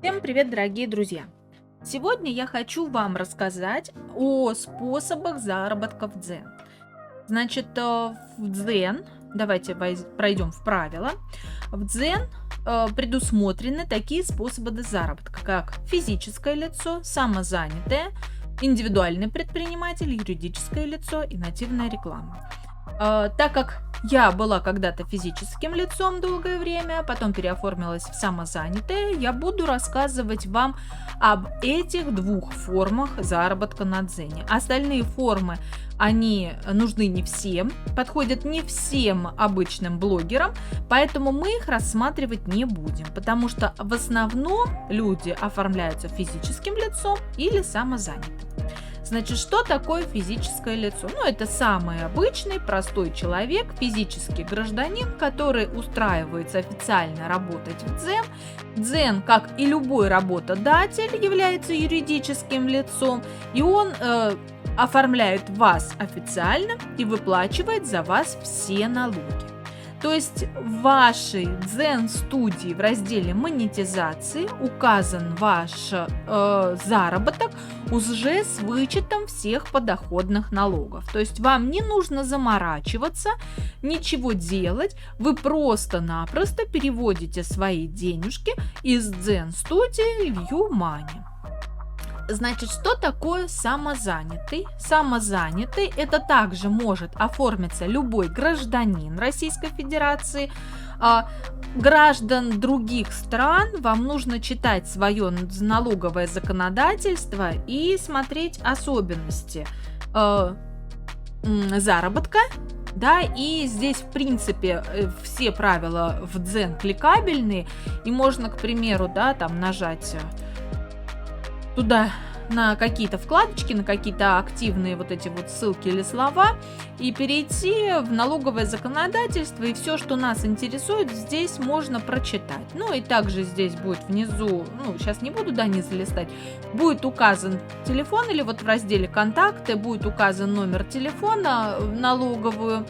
Всем привет, дорогие друзья! Сегодня я хочу вам рассказать о способах заработка в Дзен. Значит, в Дзен, давайте пройдем в правила. В Дзен предусмотрены такие способы заработка, как физическое лицо, самозанятое, индивидуальный предприниматель, юридическое лицо и нативная реклама. Так как я была когда-то физическим лицом долгое время, потом переоформилась в самозанятое, я буду рассказывать вам об этих двух формах заработка на Дзене. Остальные формы, они нужны не всем, подходят не всем обычным блогерам, поэтому мы их рассматривать не будем, потому что в основном люди оформляются физическим лицом или самозанятым. Значит, что такое физическое лицо? Это самый обычный, простой человек, физический гражданин, который устраивается официально работать в Дзен. Дзен, как и любой работодатель, является юридическим лицом, и он оформляет вас официально и выплачивает за вас все налоги. То есть в вашей Дзен-студии в разделе монетизации указан ваш заработок уже с вычетом всех подоходных налогов. То есть вам не нужно заморачиваться, ничего делать, вы просто-напросто переводите свои денежки из Дзен-студии в YouMoney. Значит, что такое самозанятый? Самозанятый – это также может оформиться любой гражданин Российской Федерации. Граждан других стран вам нужно читать свое налоговое законодательство и смотреть особенности заработка. Да, и здесь, в принципе, все правила в Дзен кликабельные, и можно, к примеру, да, там нажать туда на какие-то вкладочки, на какие-то активные вот эти вот ссылки или слова и перейти в налоговое законодательство, и все, что нас интересует, здесь можно прочитать. И также здесь будет внизу, сейчас не буду до низа листать, будет указан телефон, или вот в разделе «Контакты» будет указан номер телефона в налоговую,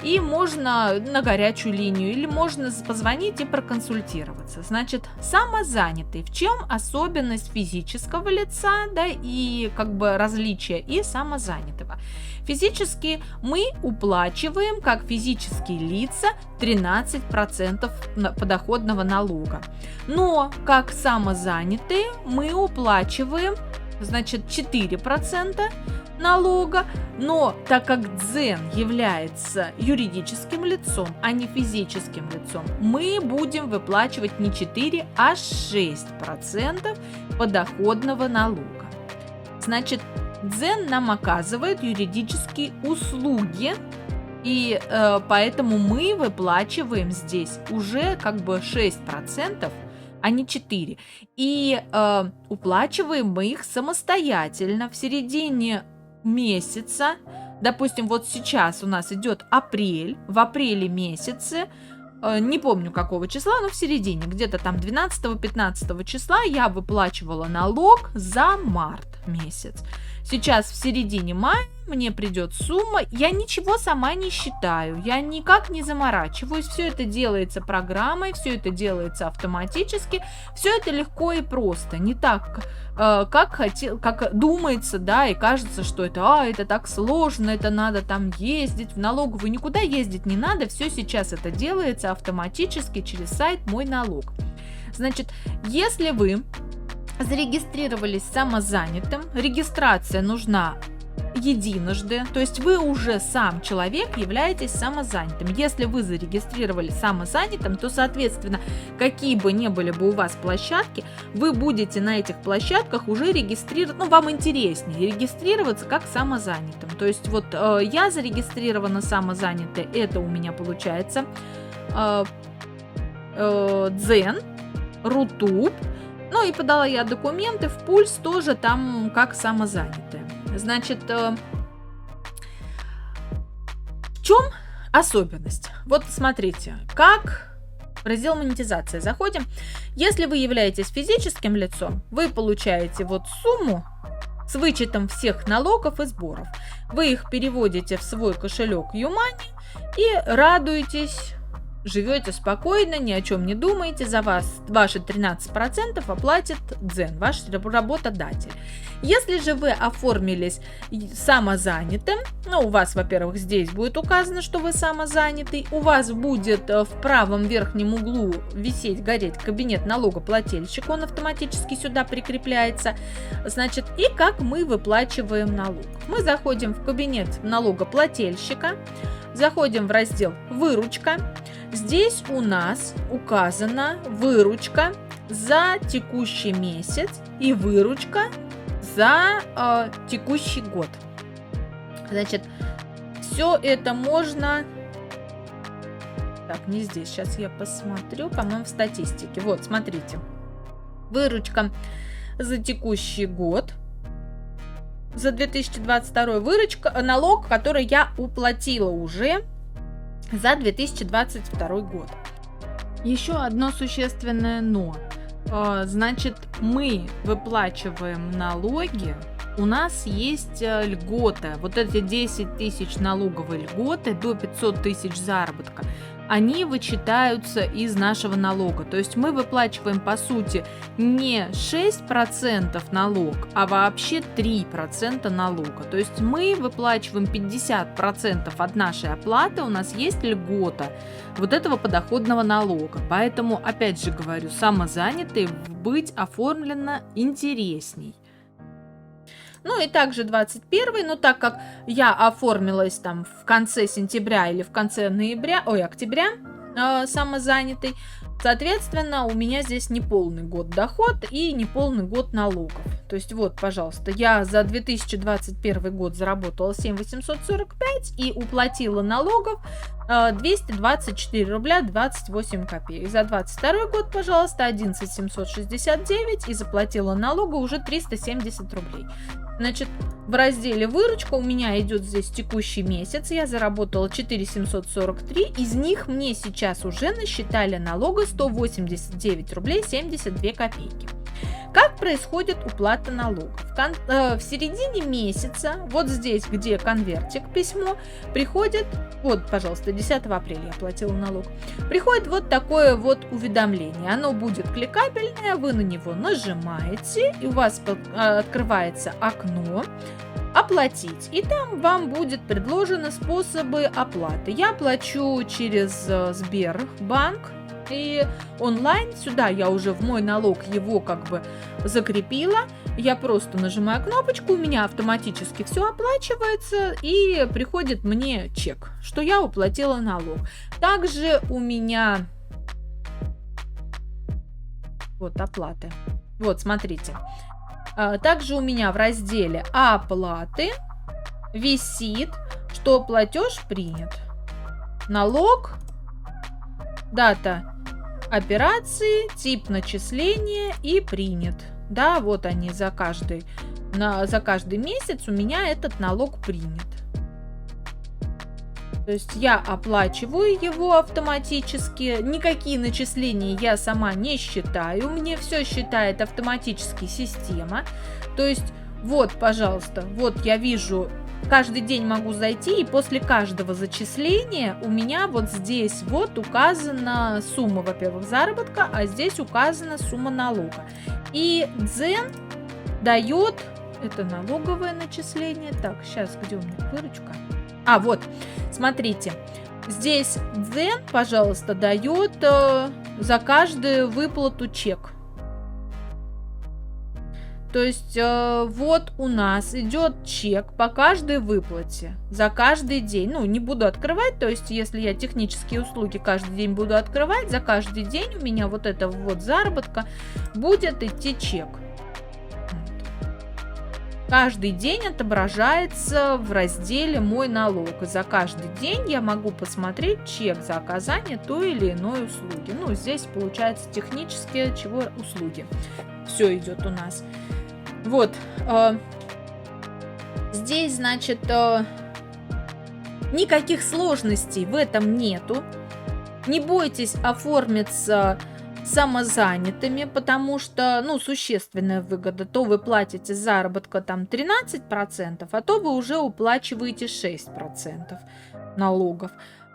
и можно на горячую линию, или можно позвонить и проконсультироваться. Значит, самозанятый. В чем особенность физического лица, да, и различие и самозанятого? Физически мы уплачиваем, как физические лица, 13% подоходного налога. Но как самозанятые мы уплачиваем, 4% налога, но так как Дзен является юридическим лицом, а не физическим лицом, мы будем выплачивать не 4, а 6% подоходного налога. Значит, Дзен нам оказывает юридические услуги, и поэтому мы выплачиваем здесь уже 6%, а не 4. И уплачиваем мы их самостоятельно в середине месяца. Допустим, вот сейчас у нас идет апрель. В апреле месяце, не помню какого числа, но в середине, где-то там 12-15 числа я выплачивала налог за март месяц. Сейчас в середине мая мне придет сумма, я ничего сама не считаю, я никак не заморачиваюсь, все это делается программой, все это делается автоматически, все это легко и просто, не так, как думается, да, и кажется, что это так сложно, это надо там ездить в налоговую, никуда ездить не надо, все сейчас это делается автоматически через сайт «Мой налог». Значит, если вы зарегистрировались самозанятым, регистрация нужна единожды, то есть вы уже сам человек являетесь самозанятым. Если вы зарегистрировали самозанятым, то, соответственно, какие бы ни были бы у вас площадки, вы будете на этих площадках уже регистрировать, вам интереснее регистрироваться как самозанятым. То есть вот я зарегистрирована самозанятая, это у меня получается Дзен, Рутуб. И подала я документы в Пульс тоже там как самозанятая. Значит, в чем особенность? Вот смотрите, как в раздел монетизация заходим. Если вы являетесь физическим лицом, вы получаете вот сумму с вычетом всех налогов и сборов. Вы их переводите в свой кошелек YouMoney и радуетесь живете спокойно, ни о чем не думаете, за вас ваши 13% оплатит Дзен, ваш работодатель. Если же вы оформились самозанятым, ну, у вас, во-первых, здесь будет указано, что вы самозанятый, у вас будет в правом верхнем углу висеть, гореть кабинет налогоплательщика, он автоматически сюда прикрепляется. Значит, и как мы выплачиваем налог. Мы заходим в кабинет налогоплательщика, заходим в раздел «Выручка». Здесь у нас указана выручка за текущий месяц и выручка за текущий год. Значит, все это можно... Так, не здесь. Сейчас я посмотрю, по-моему, в статистике. Вот, смотрите. Выручка за текущий год. За 2022 выручка, налог, который я уплатила уже за 2022 год. Еще одно существенное но. Значит, мы выплачиваем налоги, у нас есть льгота. Вот эти 10 тысяч налоговой льготы до 500 тысяч заработка, они вычитаются из нашего налога. То есть мы выплачиваем, по сути, не 6% налог, а вообще 3% налога. То есть мы выплачиваем 50% от нашей оплаты, у нас есть льгота вот этого подоходного налога. Поэтому, опять же говорю, самозанятый быть оформлено интересней. Ну и также 21, но так как я оформилась там в конце сентября или в конце октября самозанятый, соответственно, у меня здесь не полный год доход и не полный год налогов. То есть вот, пожалуйста, я за 2021 год заработала 7845 и уплатила налогов 224 рубля 28 копеек. За 22 год, пожалуйста, 11769 и заплатила налога уже 370 рублей. Значит, в разделе «Выручка» у меня идет здесь текущий месяц, я заработала 4743, из них мне сейчас уже насчитали налога 189 рублей 72 копейки. Как происходит уплата налогов? В середине месяца, вот здесь, где конвертик, письмо, приходит, вот, пожалуйста, 10 апреля я оплатила налог, приходит вот такое вот уведомление. Оно будет кликабельное, вы на него нажимаете, и у вас открывается окно «Оплатить», и там вам будет предложены способы оплаты. Я плачу через Сбербанк, и онлайн сюда я уже в мой налог его как бы закрепила. Я просто нажимаю кнопочку, у меня автоматически все оплачивается и приходит мне чек, что я уплатила налог. Также у меня вот оплаты. Вот, смотрите. Также у меня в разделе «Оплаты» висит, что платеж принят. Налог, дата операции, тип начисления и принят. Да, вот они за каждый месяц у меня этот налог принят. То есть я оплачиваю его автоматически, никакие начисления я сама не считаю, мне все считает автоматически система. То есть вот, пожалуйста, вот я вижу, каждый день могу зайти, и после каждого зачисления у меня вот здесь вот указана сумма, во-первых, заработка, а здесь указана сумма налога. И Дзен дает, это налоговое начисление, так, сейчас, где у меня выручка? А, вот, смотрите, здесь Дзен, пожалуйста, дает за каждую выплату чек. То есть вот у нас идет чек по каждой выплате за каждый день. Ну, не буду открывать, то есть если я технические услуги каждый день буду открывать, за каждый день у меня вот это вот заработка будет идти чек. Каждый день отображается в разделе «Мой налог». И за каждый день я могу посмотреть чек за оказание той или иной услуги. Ну, здесь получается технические услуги. Все идет у нас. Вот. Здесь, значит, никаких сложностей в этом нету. Не бойтесь оформиться самозанятыми, потому что, ну, существенная выгода. То вы платите с заработка там 13%, а то вы уже уплачиваете 6% налогов.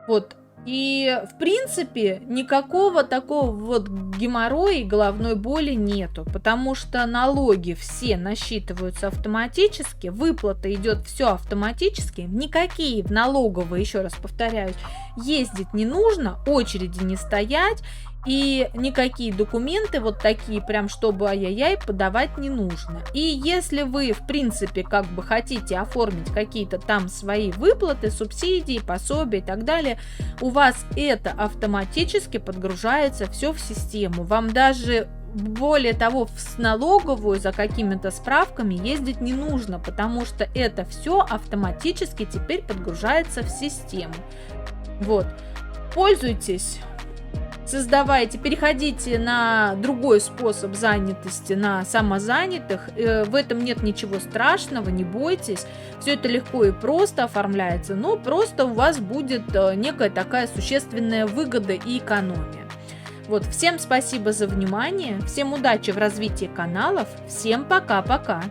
Вот. И, в принципе, никакого такого вот геморроя и головной боли нету, потому что налоги все насчитываются автоматически, выплата идет все автоматически, никакие в налоговые, еще раз повторяюсь, ездить не нужно, очереди не стоять, и никакие документы вот такие прям, чтобы ай-яй-яй, подавать не нужно. И если вы, в принципе, как бы хотите оформить какие-то там свои выплаты, субсидии, пособия и так далее, у вас это автоматически подгружается все в систему. Вам даже более того, в налоговую за какими-то справками ездить не нужно, потому что это все автоматически теперь подгружается в систему. Вот. Пользуйтесь, создавайте, переходите на другой способ занятости, на самозанятых. В этом нет ничего страшного, не бойтесь. Все это легко и просто оформляется, но просто у вас будет некая такая существенная выгода и экономия. Вот, всем спасибо за внимание, всем удачи в развитии каналов, всем пока-пока!